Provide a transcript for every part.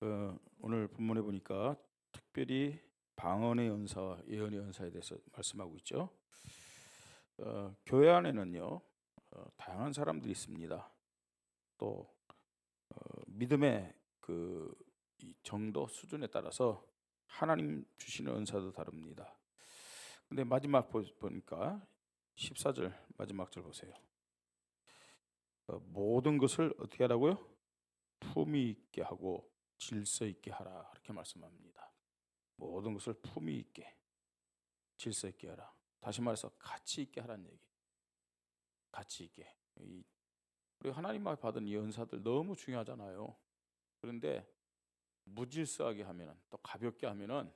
오늘 본문에 보니까 특별히 방언의 연사와 예언의 연사에 대해서 말씀하고 있죠. 교회 안에는요, 다양한 사람들이 있습니다. 또 믿음의 이 정도 수준에 따라서 하나님 주시는 은사도 다릅니다. 근데 마지막 보니까 14절 마지막 절 보세요. 모든 것을 어떻게 하라고요? 품위 있게 하고 질서 있게 하라, 이렇게 말씀합니다. 모든 것을 품위 있게 질서 있게 하라. 다시 말해서 가치 있게 하라는 얘기. 가치 있게. 우리 하나님만 받은 이 은사들 너무 중요하잖아요. 그런데 무질서하게 하면은, 또 가볍게 하면은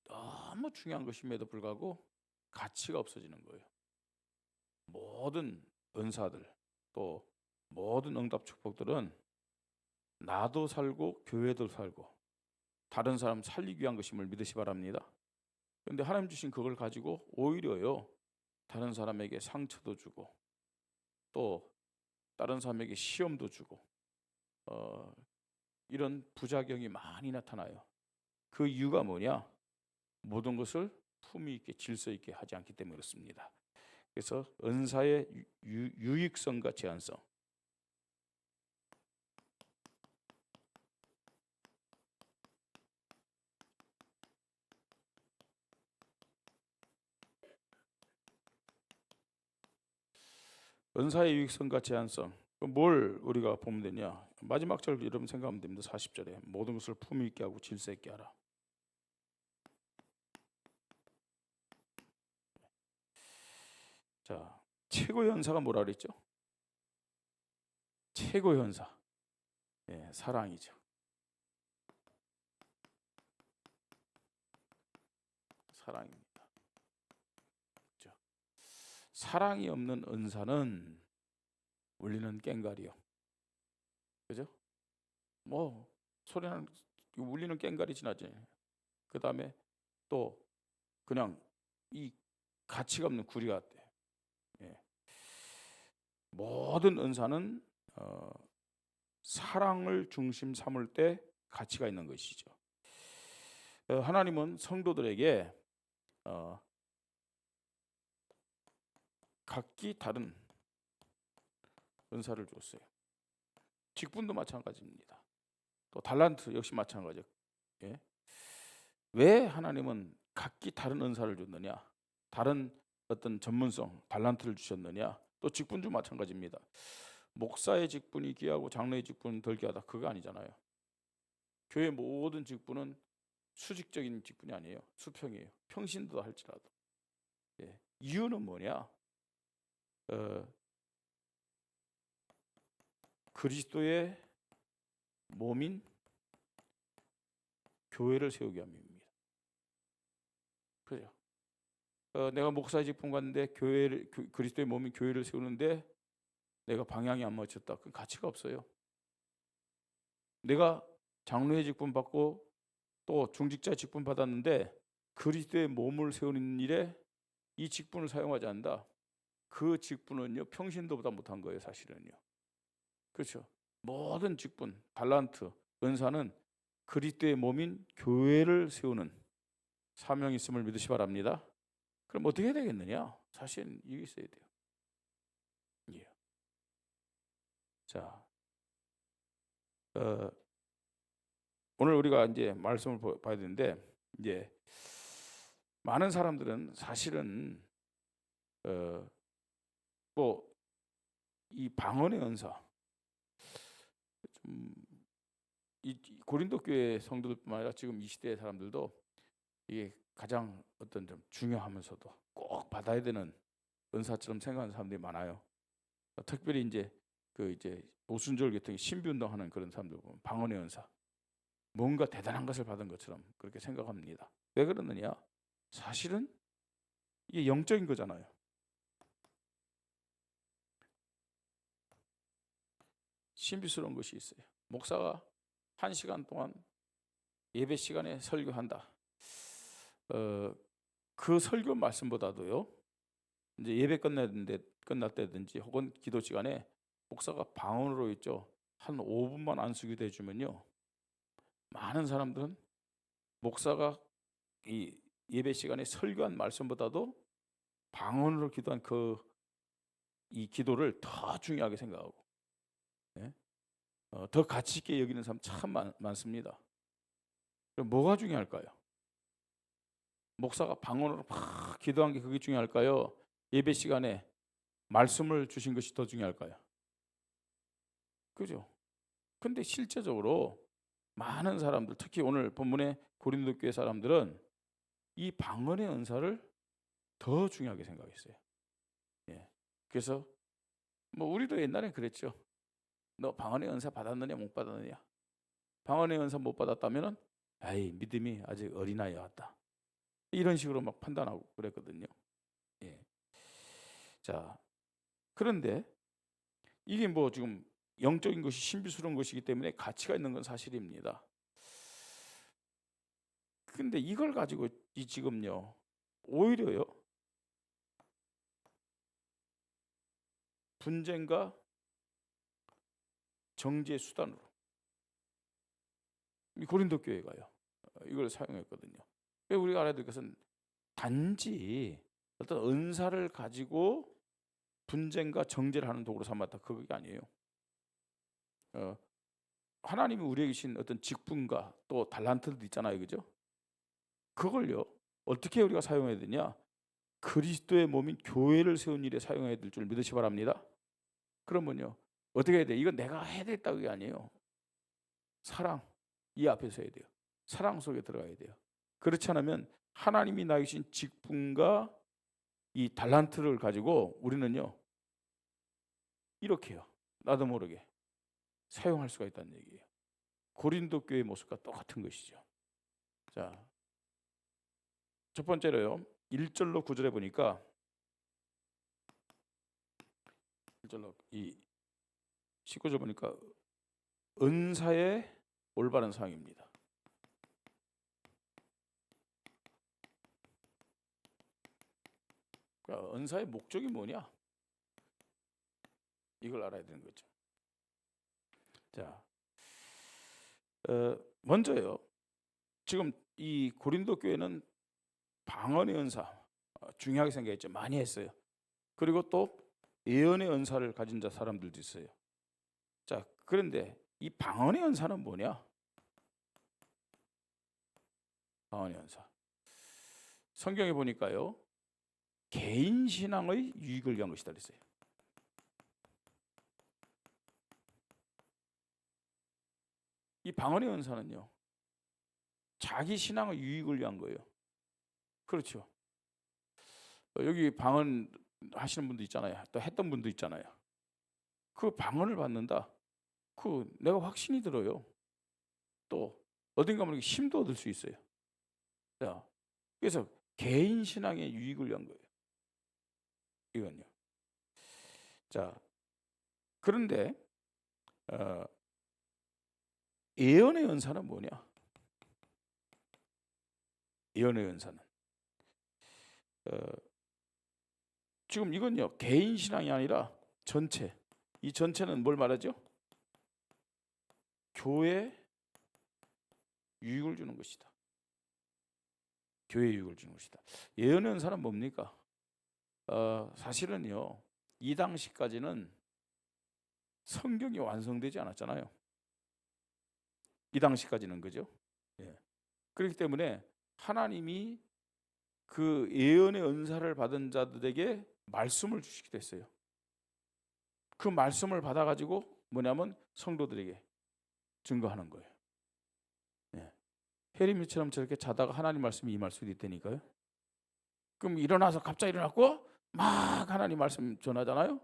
너무 중요한 것임에도 불구하고 가치가 없어지는 거예요. 모든 은사들, 또 모든 응답 축복들은 나도 살고 교회도 살고 다른 사람 살리기 위한 것임을 믿으시 바랍니다. 그런데 하나님 주신 그걸 가지고 오히려요, 다른 사람에게 상처도 주고 또 다른 사람에게 시험도 주고 이런 부작용이 많이 나타나요. 그 이유가 뭐냐? 모든 것을 품위 있게 질서 있게 하지 않기 때문에 그렇습니다. 그래서 은사의 유익성과 제한성. 은사의 유익성과 제한성. 뭘 우리가 보면 되냐? 마지막 절 여러분 생각하면 됩니다. 40절에 모든 것을 품위 있게 하고 질서 있게 하라. 자, 최고의 은사가 뭐라 그랬죠? 최고의 은사. 예, 사랑이죠. 사랑입니다. 그렇죠? 사랑이 없는 은사는 울리는 꽹과리요. 그죠? 뭐 소리는 울리는 꽹과리 지나지. 그 다음에 또 그냥 이 가치가 없는 구리 같대. 예. 모든 은사는 사랑을 중심 삼을 때 가치가 있는 것이죠. 하나님은 성도들에게 각기 다른 은사를 줬어요. 직분도 마찬가지입니다. 또 달란트 역시 마찬가지예요. 예? 왜 하나님은 각기 다른 은사를 줬느냐? 다른 어떤 전문성, 달란트를 주셨느냐? 또 직분도 마찬가지입니다. 목사의 직분이 귀하고 장로의 직분은 덜 귀하다, 그거 아니잖아요. 교회 모든 직분은 수직적인 직분이 아니에요. 수평이에요. 평신도 할지라도. 예. 이유는 뭐냐? 그리스도의 몸인 교회를 세우기 위함입니다. 그죠? 내가 목사의 직분 갔는데 교회를 그리스도의 몸인 교회를 세우는데 내가 방향이 안 맞췄다. 그 가치가 없어요. 내가 장로의 직분 받고 또 중직자 직분 받았는데 그리스도의 몸을 세우는 일에 이 직분을 사용하지 않는다. 그 직분은요, 평신도보다 못한 거예요, 사실은요. 그렇죠? 모든 직분, 달란트, 은사는 그리스도의 몸인 교회를 세우는 사명이 있음을 믿으시 바랍니다. 그럼 어떻게 해야 되겠느냐? 사실은 이게 있어야 돼요. 예. 자, 오늘 우리가 이제 말씀을 봐야 되는데, 이제 많은 사람들은 사실은 뭐 이 방언의 은사, 이 고린도 교회 성도들뿐만 아니라 지금 이 시대의 사람들도 이게 가장 어떤 좀 중요하면서도 꼭 받아야 되는 은사처럼 생각하는 사람들이 많아요. 특별히 이제 이제 오순절 같은 신비운동하는 그런 사람들 보면 방언의 은사, 뭔가 대단한 것을 받은 것처럼 그렇게 생각합니다. 왜 그러느냐? 사실은 이게 영적인 거잖아요. 신비스러운 것이 있어요. 목사가 1시간 동안 예배 시간에 설교한다. 그 설교 말씀보다도요, 이제 예배 끝날 때든지 혹은 기도 시간에 목사가 방언으로 있죠, 한 5분만 안수기도 해주면요, 많은 사람들은 목사가 이 예배 시간에 설교한 말씀보다도 방언으로 기도한 이 기도를 더 중요하게 생각하고, 예? 더 가치 있게 여기는 사람 참 많습니다. 그럼 뭐가 중요할까요? 목사가 방언으로 막 기도한 게 그게 중요할까요? 예배 시간에 말씀을 주신 것이 더 중요할까요? 그죠? 근데 실제적으로 많은 사람들, 특히 오늘 본문의 고린도 교회 사람들은 이 방언의 은사를 더 중요하게 생각했어요. 예. 그래서 뭐 우리도 옛날에 그랬죠. 너 방언의 은사 받았느냐 못 받았느냐. 방언의 은사 못 받았다면은 아이 믿음이 아직 어린아이 같다. 이런 식으로 막 판단하고 그랬거든요. 예. 자, 그런데 이게 뭐 지금 영적인 것이 신비스러운 것이기 때문에 가치가 있는 건 사실입니다. 근데 이걸 가지고 지금요, 오히려요, 분쟁과 정지의 수단으로 이 고린도 교회가요, 이걸 사용했거든요. 우리가 알아야 될 것은 단지 어떤 은사를 가지고 분쟁과 정죄를 하는 도구로 삼았다, 그게 아니에요. 하나님이 우리에게 주신 어떤 직분과 또 달란트도 있잖아요, 그죠? 그걸요 어떻게 우리가 사용해야 되냐? 그리스도의 몸인 교회를 세운 일에 사용해야 될 줄 믿으시 바랍니다. 그러면요 어떻게 해야 돼? 이건 내가 해야 됐다 게 아니에요. 사랑, 이 앞에서 해야 돼요. 사랑 속에 들어가야 돼요. 그렇지 않으면 하나님이 나에게 주신 직분과 이 달란트를 가지고 우리는요 이렇게요, 나도 모르게 사용할 수가 있다는 얘기예요. 고린도 교회의 모습과 똑같은 것이죠. 자, 첫 번째로요, 1절로 9절에 보니까 1절로 이 19절 보니까 은사의 올바른 사용입니다. 그러니까 은사의 목적이 뭐냐? 이걸 알아야 되는 거죠. 자, 먼저요, 지금 이 고린도 교회는 방언의 은사 중요하게 생각했죠. 많이 했어요. 그리고 또 예언의 은사를 가진 사람들도 있어요. 자, 그런데 이 방언의 은사는 뭐냐? 방언의 은사. 성경에 보니까요, 개인 신앙의 유익을 위한 것이다 그랬어요. 이 방언의 은사는요, 자기 신앙의 유익을 위한 거예요. 그렇죠. 여기 방언 하시는 분도 있잖아요. 또 했던 분도 있잖아요. 그 방언을 받는다, 그 내가 확신이 들어요. 또 어딘가 모르게 힘도 얻을 수 있어요. 자, 그래서 개인 신앙의 유익을 위한 거예요, 이건요. 자, 그런데 예언의 은사는 뭐냐? 예언의 은사는 지금 이건요 개인 신앙이 아니라 전체, 이 전체는 뭘 말하죠? 교회 유익을 주는 것이다. 교회 유익을 주는 것이다. 예언의 은사는 뭡니까? 사실은요 이 당시까지는 성경이 완성되지 않았잖아요. 이 당시까지는, 그죠? 예. 그렇기 때문에 하나님이 그 예언의 은사를 받은 자들에게 말씀을 주시기도 했어요. 그 말씀을 받아가지고 뭐냐면 성도들에게 증거하는 거예요. 예. 혜림이처럼 저렇게 자다가 하나님 말씀이 임할 수도 있다니까요. 그럼 일어나서 갑자기 일어났고 막 하나님 말씀 전하잖아요.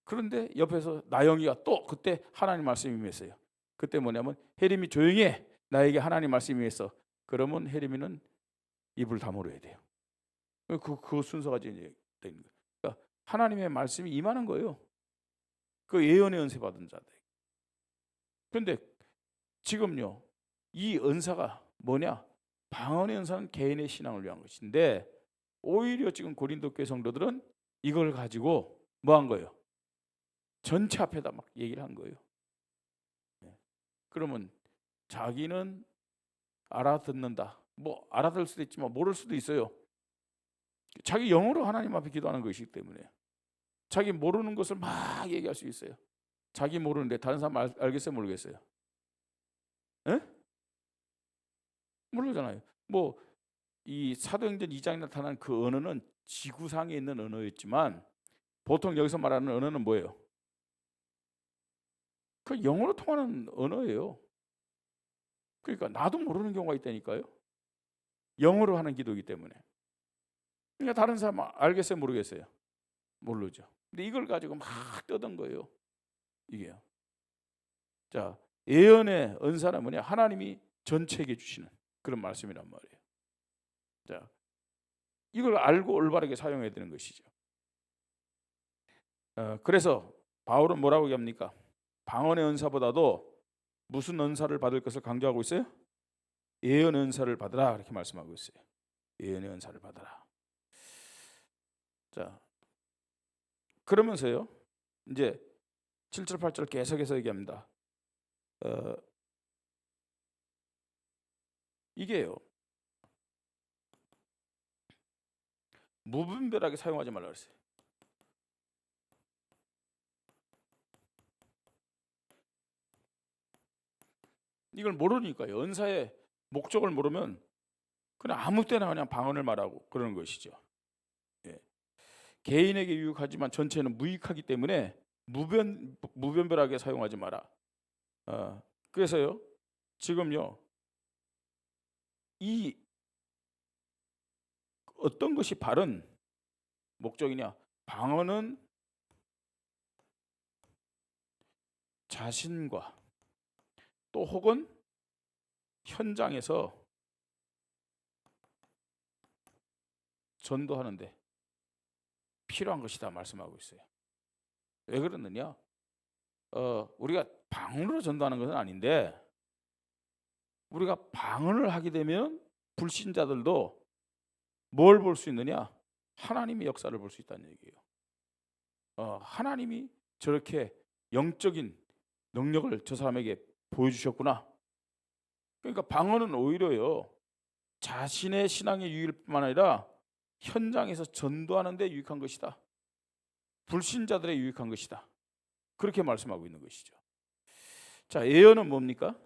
그런데 옆에서 나영이가 또 그때 하나님 말씀이 임했어요. 그때 뭐냐면 혜림이 조용히 해, 나에게 하나님 말씀이 임했어. 그러면 혜림이는 입을 다물어야 돼요. 그 순서가 이제 되는 거예요. 그러니까 하나님의 말씀이 임하는 거예요, 그 예언의 은혜 받은 자들. 그런데 지금요 이 은사가 뭐냐? 방언의 은사는 개인의 신앙을 위한 것인데 오히려 지금 고린도 교회 성도들은 이걸 가지고 뭐 한 거예요? 전체 앞에다 막 얘기를 한 거예요. 그러면 자기는 알아듣는다. 뭐 알아들 수도 있지만 모를 수도 있어요. 자기 영어로 하나님 앞에 기도하는 것이기 때문에 자기 모르는 것을 막 얘기할 수 있어요. 자기 모르는데 다른 사람 알겠어요, 모르겠어요? 에? 모르잖아요. 뭐 이 사도행전 2장에 나타난 그 언어는 지구상에 있는 언어였지만 보통 여기서 말하는 언어는 뭐예요? 그 영어로 통하는 언어예요. 그러니까 나도 모르는 경우가 있다니까요. 영어로 하는 기도이기 때문에. 그러니까 다른 사람 알겠어요, 모르겠어요? 모르죠. 근데 이걸 가지고 막 떠든 거예요. 이게요. 자, 예언의 은사는 뭐냐? 하나님이 전체에게 주시는 그런 말씀이란 말이에요. 자, 이걸 알고 올바르게 사용해야 되는 것이죠. 그래서 바울은 뭐라고 얘기합니까? 방언의 은사보다도 무슨 은사를 받을 것을 강조하고 있어요? 예언 은사를 받으라 이렇게 말씀하고 있어요. 예언의 은사를 받으라. 자, 그러면서요. 이제 7절 8절 계속해서 얘기합니다. 이게요. 무분별하게 사용하지 말라 그랬어요. 이걸 모르니까요. 은사의 목적을 모르면 그냥 아무 때나 그냥 방언을 말하고 그러는 것이죠. 예. 개인에게 유익하지만 전체는 무익하기 때문에 무분별하게 사용하지 마라. 그래서요. 지금요. 이 어떤 것이 바른 목적이냐? 방언은 자신과 또 혹은 현장에서 전도하는데 필요한 것이다 말씀하고 있어요. 왜 그러느냐? 우리가 방언으로 전도하는 것은 아닌데 우리가 방언을 하게 되면 불신자들도 뭘 볼 수 있느냐? 하나님의 역사를 볼 수 있다는 얘기예요. 하나님이 저렇게 영적인 능력을 저 사람에게 보여주셨구나. 그러니까 방언은 오히려요. 자신의 신앙에 유익일 뿐만 아니라 현장에서 전도하는 데 유익한 것이다. 불신자들의 유익한 것이다. 그렇게 말씀하고 있는 것이죠. 자, 예언은 뭡니까?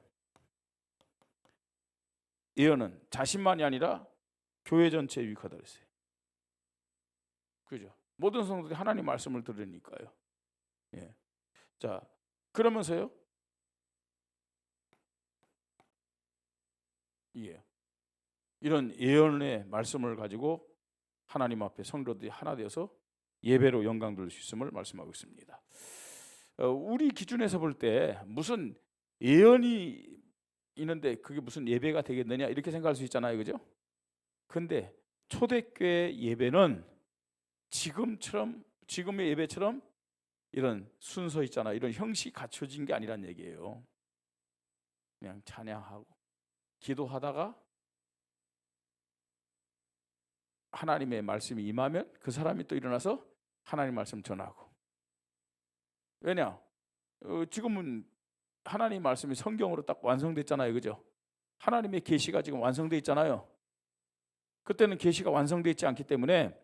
예언은 자신만이 아니라 교회 전체에 유익하다 그랬어요. 그죠? 모든 성도들이 하나님 말씀을 들으니까요. 예. 자, 그러면서요. 예. 이런 예언의 말씀을 가지고 하나님 앞에 성도들이 하나 되어서 예배로 영광 돌릴 수 있음을 말씀하고 있습니다. 우리 기준에서 볼 때 무슨 예언이 있는데 그게 무슨 예배가 되겠느냐 이렇게 생각할 수 있잖아요, 그죠? 근데 초대교회 예배는 지금의 예배처럼 이런 순서 있잖아, 이런 형식이 갖춰진 게 아니란 얘기예요. 그냥 찬양하고 기도하다가 하나님의 말씀이 임하면 그 사람이 또 일어나서 하나님 말씀 전하고. 왜냐? 지금은 하나님 말씀이 성경으로 딱 완성됐잖아요, 그죠? 하나님의 계시가 지금 완성돼 있잖아요. 그때는 계시가 완성돼 있지 않기 때문에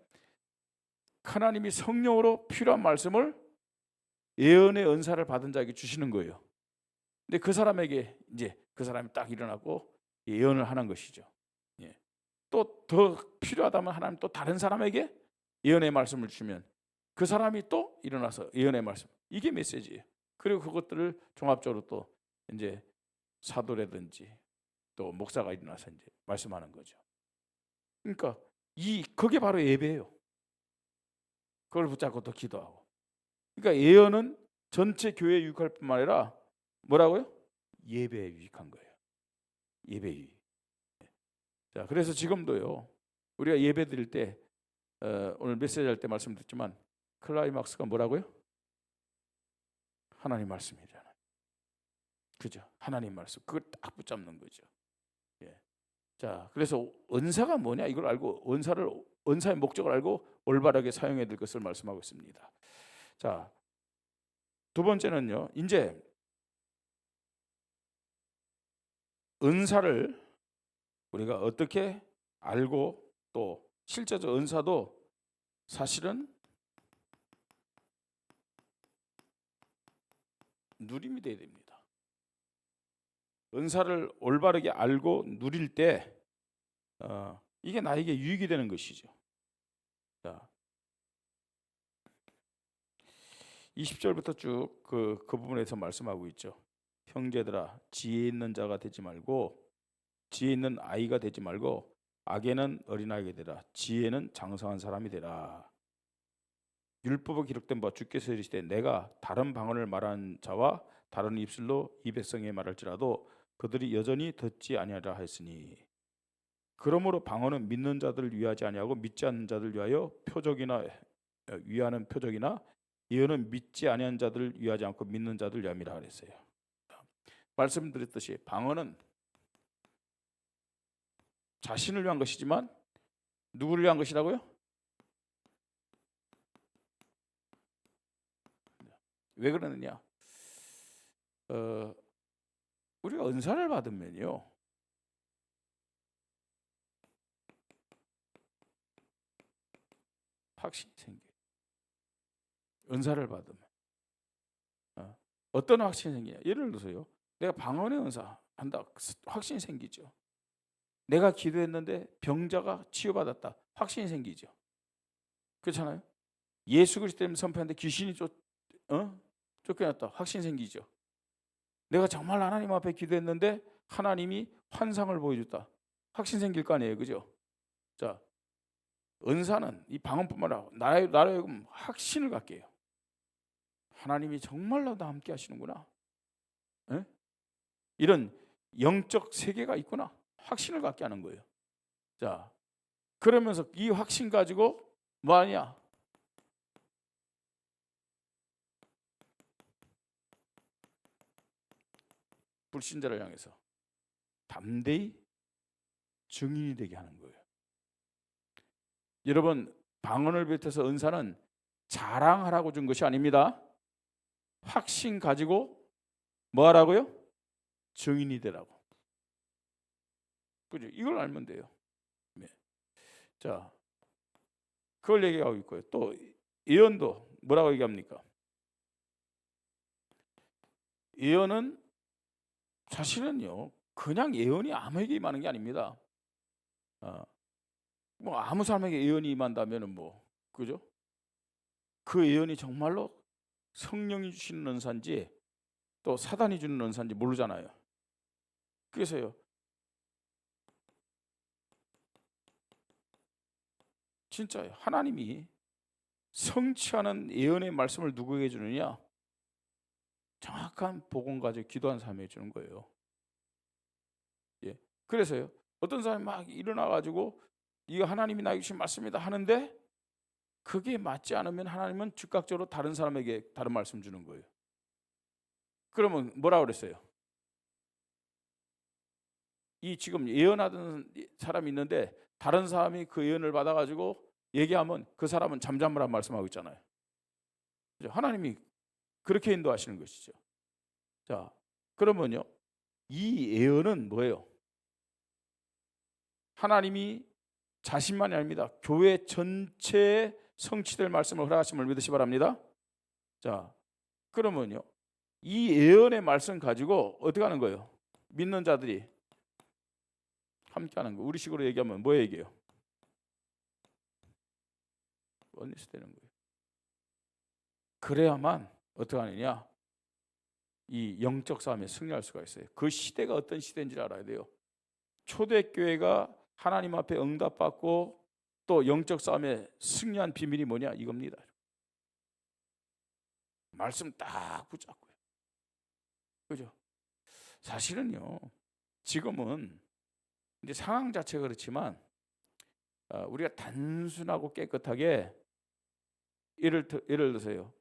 하나님이 성령으로 필요한 말씀을 예언의 은사를 받은 자에게 주시는 거예요. 근데 그 사람에게 이제 그 사람이 딱 일어나고 예언을 하는 것이죠. 예. 또 더 필요하다면 하나님 또 다른 사람에게 예언의 말씀을 주면 그 사람이 또 일어나서 예언의 말씀. 이게 메시지예요. 그리고 그것들을 종합적으로 또 이제 사도라든지 또 목사가 일어나서 이제 말씀하는 거죠. 그러니까 그게 바로 예배예요. 그걸 붙잡고 또 기도하고. 그러니까 예언은 전체 교회에 유익할 뿐만 아니라 뭐라고요? 예배에 유익한 거예요. 예배에 유익. 자, 그래서 지금도요. 우리가 예배 드릴 때 오늘 메시지 할 때 말씀드렸지만 클라이막스가 뭐라고요? 하나님 말씀이잖아요. 그죠? 하나님 말씀. 그걸 딱 붙잡는 거죠. 예. 자, 그래서 은사가 뭐냐? 이걸 알고 은사의 목적을 알고 올바르게 사용해야 될 것을 말씀하고 있습니다. 자, 두 번째는요. 이제 은사를 우리가 어떻게 알고 또 실제적 은사도 사실은 누림이 돼야 됩니다. 은사를 올바르게 알고 누릴 때 이게 나에게 유익이 되는 것이죠. 자, 20절부터 쭉 그 부분에서 말씀하고 있죠. 형제들아, 지혜 있는 자가 되지 말고, 지혜 있는 아이가 되지 말고, 악에는 어린아이가 되라. 지혜는 장성한 사람이 되라. 율법에 기록된 바 주께서 이르시되 내가 다른 방언을 말한 자와 다른 입술로 이 백성에 말할지라도 그들이 여전히 듣지 아니하리라 하였으니, 그러므로 방언은 믿는 자들을 위하지 아니하고 믿지 않는 자들을 위하여 위하는 표적이나 예언은 믿지 아니한 자들을 위하지 않고 믿는 자들을 위함이라 그랬어요. 말씀드렸듯이 방언은 자신을 위한 것이지만 누구를 위한 것이라고요? 왜 그러느냐? 우리가 은사를 받으면요, 확신이 생겨요. 은사를 받으면 어떤 확신이 생기냐? 예를 들어서요, 내가 방언의 은사 한다, 확신이 생기죠. 내가 기도했는데 병자가 치유받았다, 확신이 생기죠. 그렇잖아요. 예수 그리스도 선포했는데 귀신이 쫓겨났다, 확신이 생기죠. 내가 정말 하나님 앞에 기도했는데 하나님이 환상을 보여줬다, 확신 생길 거 아니에요, 그죠? 자, 은사는 이 방언뿐만 아니라 나라의 확신을 갖게 해요. 하나님이 정말로 나 함께 하시는구나, 에? 이런 영적 세계가 있구나, 확신을 갖게 하는 거예요. 자, 그러면서 이 확신 가지고 뭐 하냐? 불신자를 향해서 담대히 증인이 되게 하는 거예요. 여러분, 방언을 비롯해서 은사는 자랑하라고 준 것이 아닙니다. 확신 가지고 뭐 하라고요? 증인이 되라고. 그죠? 이걸 알면 돼요. 네. 자, 그걸 얘기하고 있고요. 또 예언도 뭐라고 얘기합니까? 예언은 사실은요, 그냥 예언이 아무에게 임하는 게 아닙니다. 뭐 아무 사람에게 예언이 임한다면은 뭐, 그죠? 그 예언이 정말로 성령이 주시는 은사인지 또 사단이 주는 은사인지 모르잖아요. 그래서요, 진짜요, 하나님이 성취하는 예언의 말씀을 누구에게 주느냐? 정확한 복음 가지고 기도한 사람에게 주는 거예요. 예. 그래서요, 어떤 사람이 막 일어나 가지고 이거 하나님이 나에게 주신 말씀이다 하는데 그게 맞지 않으면 하나님은 즉각적으로 다른 사람에게 다른 말씀 주는 거예요. 그러면 뭐라 그랬어요? 이 지금 예언하던 사람이 있는데 다른 사람이 그 예언을 받아가지고 얘기하면 그 사람은 잠잠으란 말씀하고 있잖아요. 하나님이 그렇게 인도하시는 것이죠. 자, 그러면요, 이 예언은 뭐예요? 하나님이 자신만이 아닙니다. 교회 전체에 성취될 말씀을 허락하심을 믿으시 바랍니다. 자, 그러면요, 이 예언의 말씀 가지고 어떻게 하는 거예요? 믿는 자들이 함께 하는 거. 우리 식으로 얘기하면 뭐 얘기해요? 원리스 되는 거예요. 그래야만 어떻게 하느냐? 이 영적 싸움에 승리할 수가 있어요. 그 시대가 어떤 시대인지를 알아야 돼요. 초대교회가 하나님 앞에 응답받고 또 영적 싸움에 승리한 비밀이 뭐냐? 이겁니다. 말씀 딱 붙잡고요. 그죠? 사실은요, 지금은 이제 상황 자체가 그렇지만 우리가 단순하고 깨끗하게 예를 들어서요,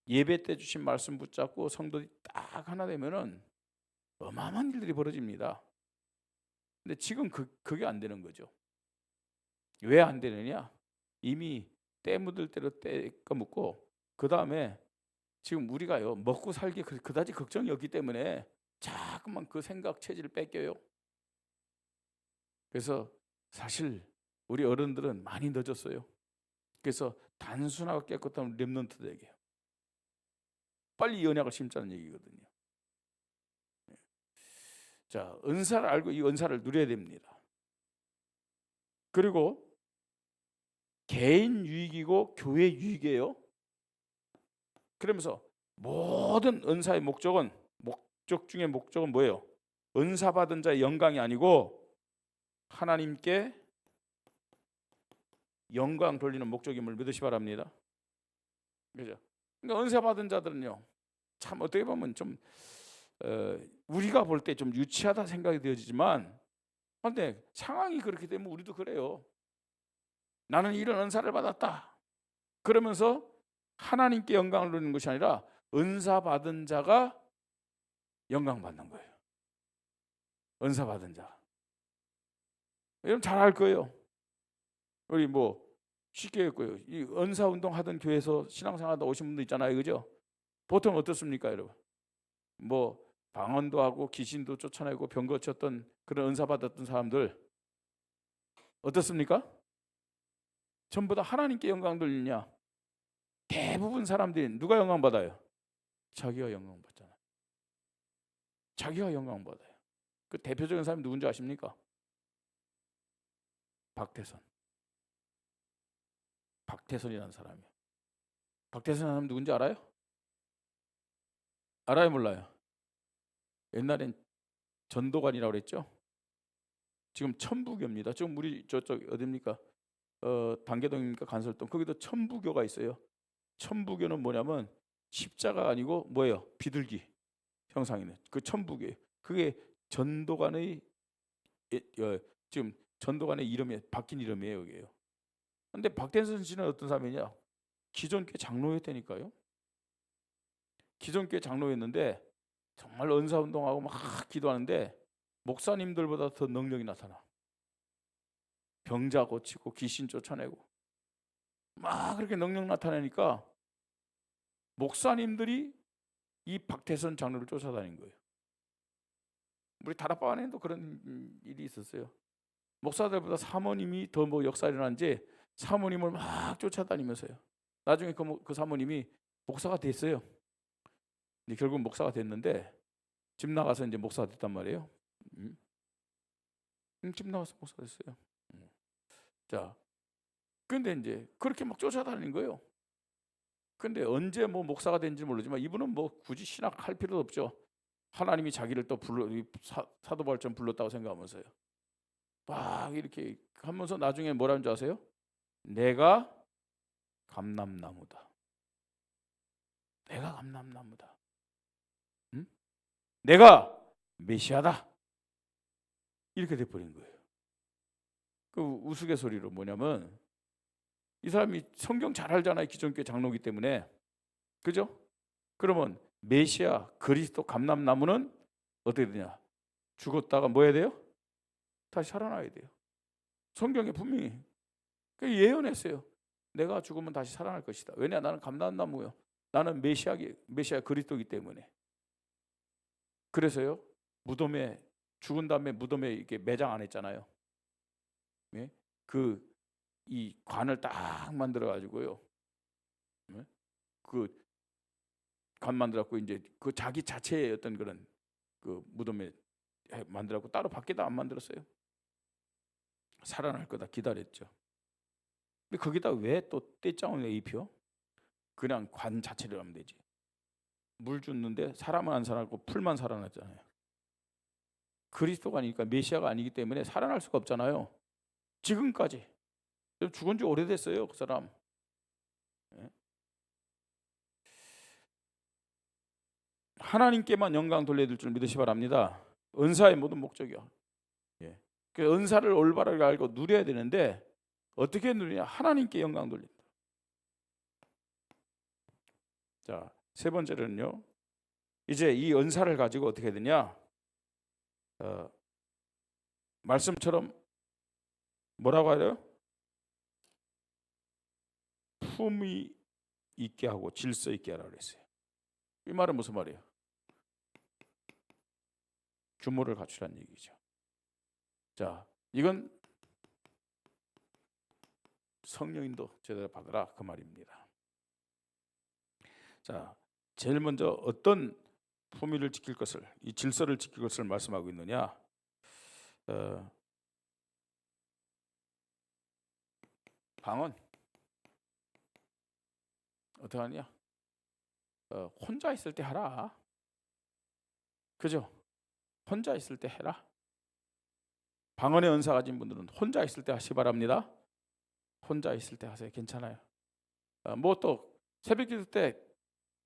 예배 때 주신 말씀 붙잡고 성도들이 딱 하나 되면은 어마어마한 일들이 벌어집니다. 근데 지금 그게 안 되는 거죠. 왜 안 되느냐? 이미 때 묻을 대로 때 까먹고 그 다음에 지금 우리가요, 먹고 살기 그다지 걱정이 없기 때문에 자꾸만 그 생각 체질을 뺏겨요. 그래서 사실 우리 어른들은 많이 늦었어요. 그래서 단순하고 깨끗한 렘넌트들에게 빨리 이 언약을 심자는 얘기거든요. 자, 은사를 알고 이 은사를 누려야 됩니다. 그리고 개인 유익이고 교회 유익이에요. 그러면서 모든 은사의 목적 중에 목적은 뭐예요? 은사 받은 자의 영광이 아니고 하나님께 영광 돌리는 목적임을 믿으시 바랍니다. 그죠? 그러니까 은사 받은 자들은요, 참 어떻게 보면 좀 우리가 볼 때 좀 유치하다 생각이 되어지지만, 그런데 상황이 그렇게 되면 우리도 그래요. 나는 이런 은사를 받았다. 그러면서 하나님께 영광을 누리는 것이 아니라 은사 받은 자가 영광 받는 거예요. 은사 받은 자. 여러분 잘 알 거예요. 우리 뭐 쉽게 했고요. 이 은사 운동 하던 교회에서 신앙생활하다 오신 분도 있잖아요, 그죠? 보통 어떻습니까, 여러분? 뭐 방언도 하고 귀신도 쫓아내고 병 고쳤던 그런 은사 받았던 사람들 어떻습니까? 전부 다 하나님께 영광 돌리냐? 대부분 사람들이 누가 영광 받아요? 자기가 영광 받잖아요. 자기가 영광 받아요. 그 대표적인 사람이 누군지 아십니까? 박태선이라는 사람이에요. 박태선이라는 사람 누군지 알아요? 알아요, 몰라요? 옛날엔 전도관이라고 그랬죠. 지금 천부교입니다. 지금 우리 저쪽 어디입니까? 단계동입니까? 간설동. 거기도 천부교가 있어요. 천부교는 뭐냐면 십자가 아니고 뭐예요? 비둘기 형상이네. 그 천부교예요. 그게 전도관의 지금 전도관의 이름이 바뀐 이름이에요, 여기에요. 근데 박태선 씨는 어떤 사람이냐? 기존교회 장로였다니까요. 기존교회 장로였는데 정말 은사운동하고 막 기도하는데 목사님들보다 더 능력이 나타나. 병자 고치고 귀신 쫓아내고 막 그렇게 능력 나타내니까 목사님들이 이 박태선 장로를 쫓아다닌 거예요. 우리 다락방 안에도 그런 일이 있었어요. 목사들보다 사모님이 더 뭐 역사 일어난지 사모님을 막 쫓아다니면서요. 나중에 그 사모님이 목사가 됐어요. 근데 결국 목사가 됐는데 집 나가서 이제 목사가 됐단 말이에요. 집 나가서 목사가 됐어요. 자, 근데 이제 그렇게 막 쫓아다니는 거예요. 근데 언제 뭐 목사가 된지 모르지만 이분은 뭐 굳이 신학할 필요도 없죠. 하나님이 자기를 또 사도 바울처럼 불렀다고 생각하면서요. 막 이렇게 하면서 나중에 뭐라는 줄 아세요? 내가 감람나무다. 내가 감람나무다. 응? 내가 메시아다. 이렇게 돼버린 거예요. 그 우스갯소리로 뭐냐면 이 사람이 성경 잘 알잖아요. 기존교회 장로기 때문에. 그죠? 그러면 메시아 그리스도 감람나무는 어떻게 되냐? 죽었다가 뭐 해야 돼요? 다시 살아나야 돼요. 성경에 분명히 예언했어요. 내가 죽으면 다시 살아날 것이다. 왜냐? 나는 감람나무요. 나는 메시아 그리스도이기 때문에. 그래서요. 무덤에 죽은 다음에 무덤에 이렇게 매장 안 했잖아요. 예? 이 관을 딱 만들어 가지고요. 예? 그 관 만들었고 이제 그 자기 자체의 어떤 그런 그 무덤에 만들었고 따로 밖에다 안 만들었어요. 살아날 거다 기다렸죠. 근데 거기다 왜 또 떼짱을 왜 입혀? 그냥 관 자체를 하면 되지. 물 줬는데 사람은 안 살아나고 풀만 살아났잖아요. 그리스도가 아니니까 메시아가 아니기 때문에 살아날 수가 없잖아요. 지금까지 죽은 지 오래됐어요, 그 사람. 예? 하나님께만 영광 돌려드릴 줄 믿으시 바랍니다. 은사의 모든 목적이야. 예. 그 은사를 올바르게 알고 누려야 되는데 어떻게 누리냐? 하나님께 영광 돌린다. 자, 세 번째는요. 이제 이 은사를 가지고 어떻게 되냐? 말씀처럼 뭐라고 해요? 품위 있게 하고 질서 있게 하라 그랬어요. 이 말은 무슨 말이에요? 규모를 갖추라는 얘기죠. 자, 이건 성령인도 제대로 받으라 그 말입니다. 자, 제일 먼저 어떤 품위를 지킬 것을, 이 질서를 지킬 것을 말씀하고 있느냐? 방언 어떻게 하냐? 혼자 있을 때 하라. 그죠? 혼자 있을 때 해라. 방언의 은사 가진 분들은 혼자 있을 때 하시 바랍니다. 혼자 있을 때 하세요. 괜찮아요. 뭐 또 새벽 기도 때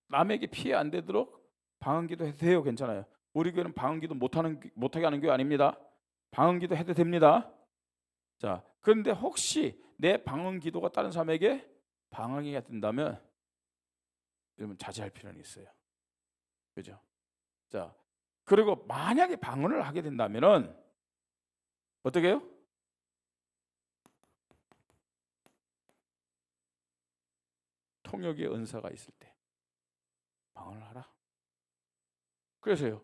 남에게 피해 안 되도록 방언 기도 해도 돼요. 괜찮아요. 우리 교회는 방언 기도 못하게 하는 교회 아닙니다. 방언 기도 해도 됩니다. 자, 그런데 혹시 내 방언 기도가 다른 사람에게 방해가 된다면 여러분 자제할 필요는 있어요. 그죠? 자, 그리고 만약에 방언을 하게 된다면은 어떻게 해요? 통역의 은사가 있을 때 방언을 하라. 그래서요,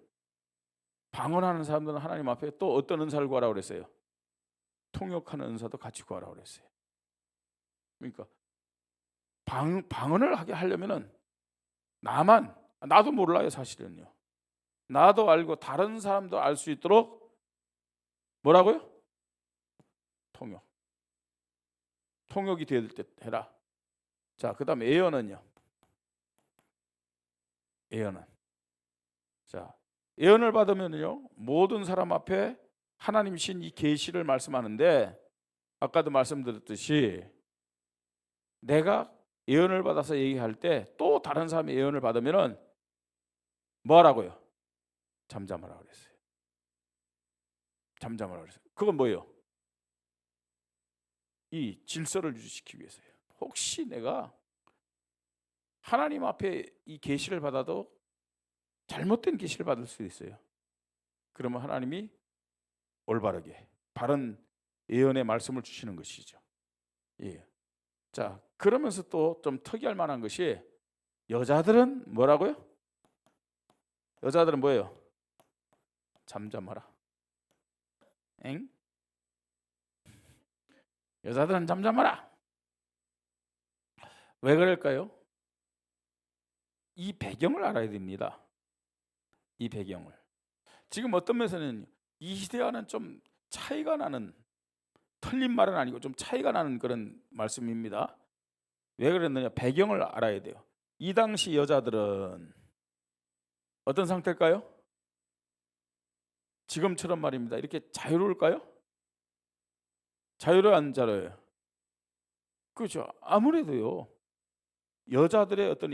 방언하는 사람들은 하나님 앞에 또 어떤 은사를 구하라고 그랬어요? 통역하는 은사도 같이 구하라고 그랬어요. 그러니까 방언을 하게 하려면은 나도 몰라요. 사실은요, 나도 알고 다른 사람도 알 수 있도록 뭐라고요? 통역이 될 때 해라. 자, 그 다음에 예언은요. 자, 예언을 받으면요, 모든 사람 앞에 하나님 신 이 계시를 말씀하는데, 아까도 말씀드렸듯이 내가 예언을 받아서 얘기할 때 또 다른 사람의 예언을 받으면은 뭐 하라고요? 잠잠하라 그랬어요. 잠잠하라 그랬어요. 그건 뭐예요? 이 질서를 유지시키기 위해서요. 혹시 내가 하나님 앞에 이 계시를 받아도 잘못된 계시를 받을 수 있어요. 그러면 하나님이 올바르게 바른 예언의 말씀을 주시는 것이죠. 예. 자, 그러면서 또 좀 특이할 만한 것이 여자들은 뭐라고요? 여자들은 뭐예요? 잠잠하라. 엥? 여자들은 잠잠하라. 왜 그럴까요? 이 배경을 알아야 됩니다. 이 배경을. 지금 어떤 면에서는 이 시대와는 좀 차이가 나는, 틀린 말은 아니고 좀 차이가 나는 그런 말씀입니다. 왜 그랬느냐? 배경을 알아야 돼요. 이 당시 여자들은 어떤 상태일까요? 지금처럼 말입니다. 이렇게 자유로울까요? 자유로워 안 자유로워요? 그렇죠. 아무래도요, 여자들의 어떤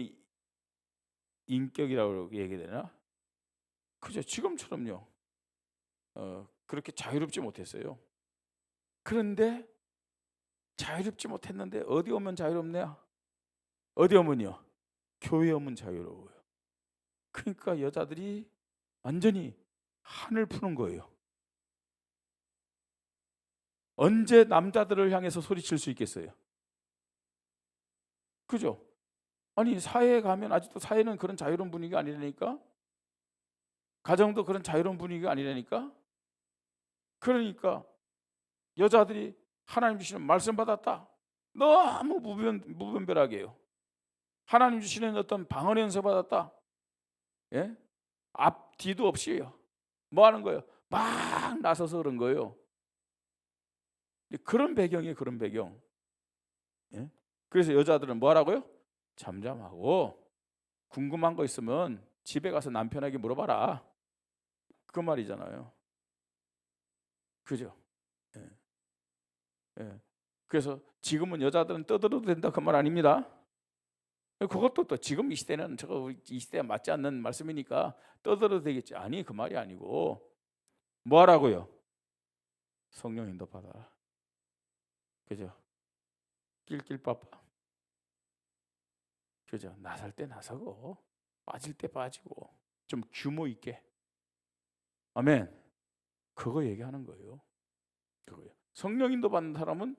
인격이라고 얘기해야 되나? 그죠. 지금처럼요, 그렇게 자유롭지 못했어요. 그런데 자유롭지 못했는데 어디 오면 자유롭냐? 어디 오면요? 교회 오면 자유로워요. 그러니까 여자들이 완전히 한을 푸는 거예요. 언제 남자들을 향해서 소리칠 수 있겠어요? 그죠? 아니, 사회에 가면 아직도 사회는 그런 자유로운 분위기가 아니라니까? 가정도 그런 자유로운 분위기가 아니라니까? 그러니까 여자들이 하나님 주시는 말씀 받았다, 너무 무분별하게 해요. 하나님 주시는 어떤 방언의 은사 받았다, 예? 앞 뒤도 없이요. 뭐 하는 거예요? 막 나서서 그런 거예요. 그런 배경이에요. 그런 배경. 예? 그래서 여자들은 뭐 하라고요? 잠잠하고 궁금한 거 있으면 집에 가서 남편에게 물어봐라. 그 말이잖아요. 그죠? 예. 예. 그래서 지금은 여자들은 떠들어도 된다 그 말 아닙니다. 그것도 또 지금 이 시대는 이 시대에 맞지 않는 말씀이니까 떠들어도 되겠지. 아니, 그 말이 아니고 뭐 하라고요? 성령 인도 받아라. 그죠? 낄낄 빠빠. 그죠? 나설 때 나서고 빠질 때 빠지고 좀 규모 있게. 아멘. 그거 얘기하는 거예요. 그거요. 성령 인도 받는 사람은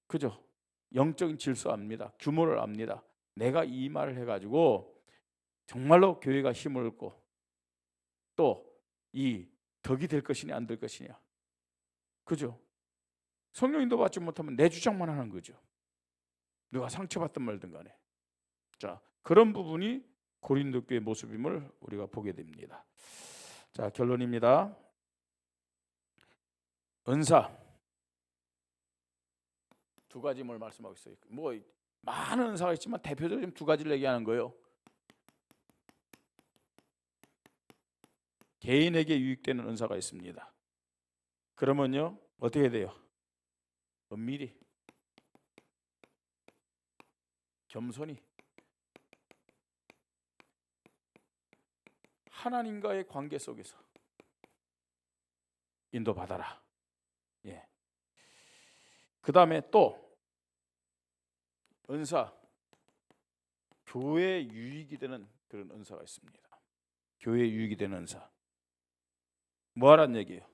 그죠? 영적인 질서 압니다. 규모를 압니다. 내가 이 말을 해가지고 정말로 교회가 힘을 얻고 또 이 덕이 될 것이냐 안 될 것이냐. 그죠? 성령 인도 받지 못하면 내 주장만 하는 거죠. 누가 상처받든 말든 간에. 자, 그런 부분이 고린도 교회의 모습임을 우리가 보게 됩니다. 자, 결론입니다. 은사 두 가지를 말씀하고 있어요. 뭐 많은 은사가 있지만 대표적으로 두 가지를 얘기하는 거예요. 개인에게 유익되는 은사가 있습니다. 그러면요 어떻게 돼요? 은밀히, 겸손히 하나님과의 관계 속에서 인도받아라. 예. 그 다음에 또 은사, 교회에 유익이 되는 그런 은사가 있습니다. 교회에 유익이 되는 은사. 뭐하란 얘기예요?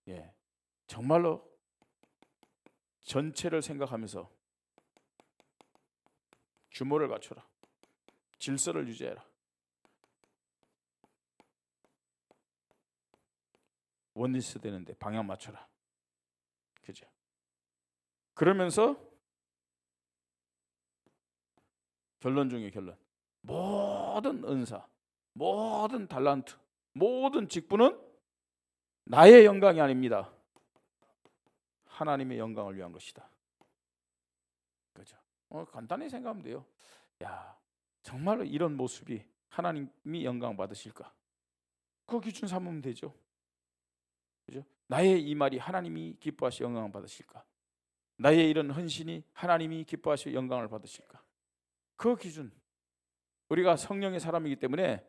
예. 정말로 전체를 생각하면서 규모를 갖춰라. 질서를 유지해라. 원리스 되는데 방향 맞춰라. 그죠? 그러면서 결론 중에 결론. 모든 은사, 모든 달란트, 모든 직분은 나의 영광이 아닙니다. 하나님의 영광을 위한 것이다. 그죠? 간단히 생각하면 돼요. 야, 정말로 이런 모습이 하나님이 영광 받으실까? 그 기준 삼으면 되죠. 그죠? 나의 이 말이 하나님이 기뻐하시 영광을 받으실까? 나의 이런 헌신이 하나님이 기뻐하시 영광을 받으실까? 그 기준. 우리가 성령의 사람이기 때문에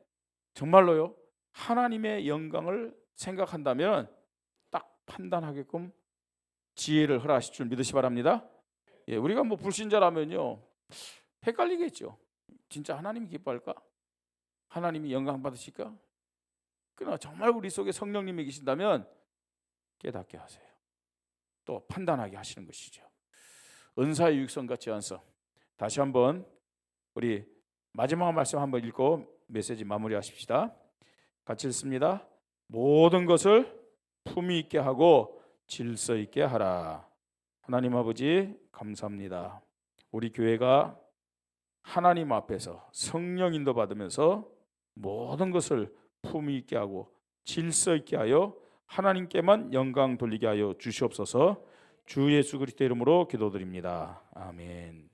정말로요 하나님의 영광을 생각한다면 딱 판단하게끔 지혜를 허락하실 줄 믿으시 바랍니다. 예, 우리가 뭐 불신자라면요 헷갈리겠죠. 진짜 하나님이 기뻐할까? 하나님이 영광 받으실까? 그러나 정말 우리 속에 성령님이 계신다면 깨닫게 하세요. 또 판단하게 하시는 것이죠. 은사의 유익성 같지 않소. 다시 한번 우리 마지막 말씀 한번 읽고 메시지 마무리하십시다. 같이 읽습니다. 모든 것을 품위 있게 하고 질서 있게 하라. 하나님 아버지 감사합니다. 우리 교회가 하나님 앞에서 성령 인도 받으면서 모든 것을 품위 있게 하고 질서 있게 하여 하나님께만 영광 돌리게 하여 주시옵소서. 주 예수 그리스도 이름으로 기도드립니다. 아멘.